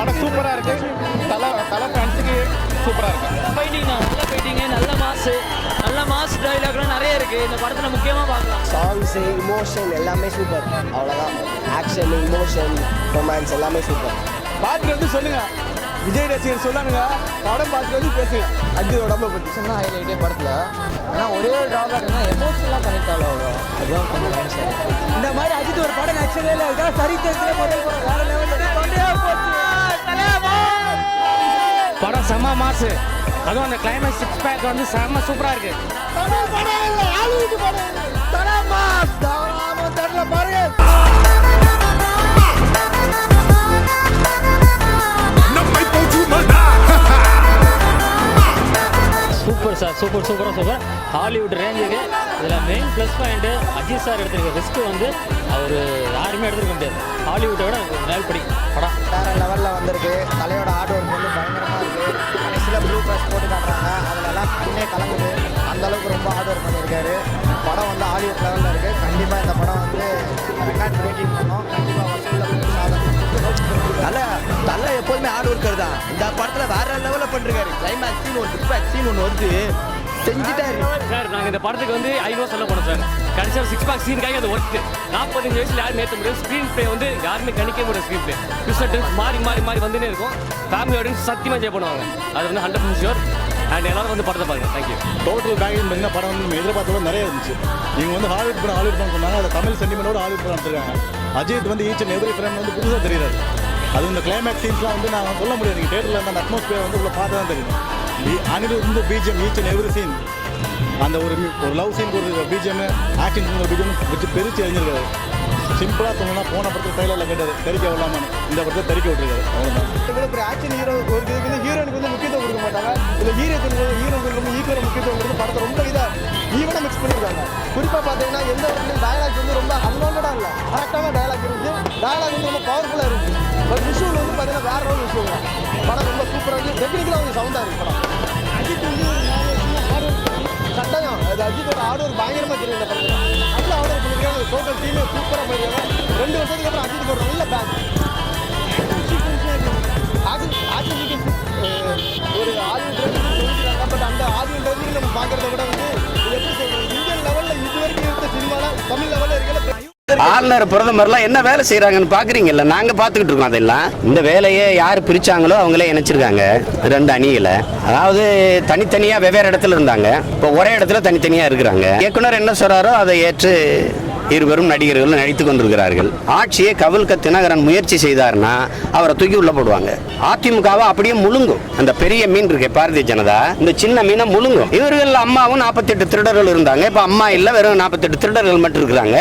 படம் சூப்பராக இருக்குது. தலை ஃபேன்ஸுக்கு சூப்பராக இருக்குது. ஃபைட்டிங் தான், நல்ல ஃபைட்டிங்கு, நல்ல மாஸ் டைலாக்லாம் நிறைய இருக்குது இந்த படத்தில் முக்கியமாக பார்க்கலாம். சாங்ஸு, இமோஷன் எல்லாமே சூப்பர். அவ்வளோதான். ஆக்ஷன், இமோஷன், ரொமான்ஸ் எல்லாமே சூப்பர். பார்த்துட்டு வந்து சொல்லுங்கள். விஜய் ரசிகர் சொல்லானுங்க, படம் பார்த்துட்டு வந்து பேசுங்க. அஜித் உடம்பை பற்றி தான் ஹைலைட்டே படத்தில். ஆனால் ஒரே ஒரு ட்ராபேக்னா எமோஷனலாக கனெக்ட் ஆகல அவ்வளோ. அதுதான் கொஞ்சம் மைண்ட் செட். இந்த மாதிரி அஜித் ஒரு படம் ஆக்சுவலே இல்லை. இதுதான் சரித்திரத்திலே முதல் படம். வேற படம் செம்ம மாசு. அதுவும் அந்த கிளைமேக்ஸ் 6 பேக் வந்து செம்ம சூப்பராக இருக்கு. சூப்பர் சார், சூப்பர் ஹாலிவுட் ரேஞ்சுக்கு. இதில் main plus point Ajith sir எடுத்திருக்க ரிஸ்க் வந்து அவர் யாருமே எடுத்துருக்க முடியாது. ஹாலிவுட்டோட மேல்படி படம் வேறு லெவலில் வந்திருக்கு. தலையோட ஆர்ட் ஒர்க் வந்து பயங்கரமாக இருக்குது. கடைசியில் ப்ளூ ப்ளஸ் போட்டு காட்டுறாங்க. அதிலெல்லாம் கண்ணே கலங்குது. அந்தளவுக்கு ரொம்ப ஹார்ட் ஒர்க் பண்ணியிருக்காரு. படம் வந்து ஹாலிவுட் லெவலில் இருக்குது. கண்டிப்பாக இந்த படம் வந்து ரெக்கார்ட் பிரேக்கிங் பண்ணோம். கண்டிப்பாக வசூலில் சாதனை. தலை எப்போதுமே ஹார்ட் ஒர்க்கர் தான். இந்த படத்தில் வேற லெவலில் பண்ணிருக்காரு. கிளைமேக்ஸ் சீன், ஒரு சிக்ஸ் பேக் சீன் ஒன்று வருது, செஞ்சுட்டாரு சார். நாங்கள் இந்த படத்துக்கு வந்து 5 சொல்ல போனோம் சார். கடைசியாக 6 பேக் சீனுக்காக அது ஒர்க்கு. 45 வயசில் யாரும் நேற்ற முடியாது. ஸ்க்ரீன் பிளே வந்து யாருமே கணிக்க முடியாது. ஸ்க்ரீன் பிளே ட்விஸ்ட் மாறி வந்துனே இருக்கும். ஃபேமிலி ஆடியன்ஸ் சத்தியமாக என்ஜாய் பண்ணுவாங்க. அது வந்து 100% ஷுர். அண்ட் எல்லாரும் வந்து படத்தை பாருங்க. தேங்க்யூ. டோட்டல் பேக்கிங் பண்ண படம் வந்து நம்ம எதிர்பார்த்தோட நிறைய இருந்துச்சு. நீங்கள் வந்து ஹாலிவுட் படம் சொன்னாங்க. அதை தமிழ் சென்டிமெண்டோட ஹாலிவுட் படம் எடுத்துருக்காங்க. அஜித் வந்து ஈச் அண்ட் எவ்ரி ஃப்ரேம் வந்து புதுசாக தெரியுறாரு. அது இந்த கிளைமேக்ஸ் சீன்ஸ்லாம் வந்து நான் சொல்ல முடியாது. நீங்கள் தேட்டரில் இருந்த அந்த அட்மாஸ்பியர் வந்து உள்ள பார்த்து தான் தெரியும். அனிருத் வந்து BGM each and every scene, அந்த ஒரு லவ் சீனுக்கு ஒரு பிஜிஎம், ஆக்ஷன் சீன் ஒரு பிஜிஎம் வச்சு பெருச்சு அறிஞ்சிருக்காரு. சிம்பிளாக சொல்லணும்னா போன படத்தில் ட்ரைலரில் கேட்டார் தெரிக்க விடலாமான்னு. இந்த படத்தை தெரிக்க விட்டுருக்காரு. அவ்வளோதான். இவ்வளோ ஒரு ஆக்ஷன் ஹீரோ ஒரு இதுக்கு வந்து ஹீரோனுக்கு வந்து முக்கியத்துவம் கொடுக்க மாட்டாங்க. இதில் ஹீரோக்கு ரொம்ப ஈக்குவல் முக்கியத்துவம் கொடுத்து படத்தை ரொம்ப இதாக ஈவனாக மிக்ஸ் பண்ணியிருக்காங்க. குறிப்பாக பார்த்தீங்கன்னா எந்த ஒரு டயலாக் வந்து ரொம்ப அன்வான்டாக இல்லை, கரெக்டான டயலாக் இருந்துச்சு. டயலாக் வந்து ரொம்ப பவர்ஃபுல்லாக இருந்துச்சு. பட் விஷுவல் வந்து பார்த்தீங்கன்னா வேற ஒரு விஷயம். படம் ரொம்ப சூப்பராக இருக்குது. டெக்னிக்கலாக வந்து சவுண்டாக இருக்குது படம். அஜித் வந்து கட்டாயம் அது அஜித்தோட ஆர்டர் பயங்கரமாக தெரியும். இந்த படத்தில் நல்ல ஆர்டர் பண்ணியிருக்காங்க. டோட்டல் டீமே சூப்பராக பண்ணியிருக்காங்க. 2 வருஷத்துக்கு அப்புறம் அஜித்துக்கு ஒரு நல்ல பேக் ஆக்ஷன் சீக்வன்ஸ் ஒரு ஆடியோ சொல்லிக்கிறாங்க. பட் அந்த ஆடியோ ட்ரெண்டிங் நம்ம பார்க்கறத விட வந்து இது எப்படி சொல்றது, இந்தியன் லெவலில் இது வரைக்கும் இருந்த சினிமாவில் தமிழ் லெவலில் இருக்கிற ஆளுநர் பிரதமர்லாம் என்ன வேலை செய்யறாங்கன்னு பாக்குறீங்கல்ல. நாங்க பாத்துக்கிட்டு இருக்கோம். அதெல்லாம் இந்த வேலையை யார் பிரிச்சாங்களோ அவங்களே இணைச்சிருக்காங்க 2 அணிகளை. அதாவது தனித்தனியா வெவ்வேறு இடத்துல இருந்தாங்க, இப்போ ஒரே இடத்துல தனித்தனியா இருக்கிறாங்க. இயக்குனர் என்ன சொல்றாரோ அதை ஏற்று இருவரும் நடிகர்கள் நடித்துக் கொண்டிருக்கிறார்கள். ஆட்சியை கவிழ்க்க தினகரன் முயற்சி செய்தார்னா அவரை தூக்கி உள்ள போடுவாங்க. அதிமுகவை அப்படியே முழுங்கும். அந்த பெரிய மீன் இருக்கு பாரதிய ஜனதா, இந்த சின்ன மீனை முழுங்கும். இவர்கள் அம்மாவும் 48 திருடர்கள் இருந்தாங்க. இப்ப அம்மா இல்ல, வெறும் 48 திருடர்கள் மட்டும் இருக்கிறாங்க.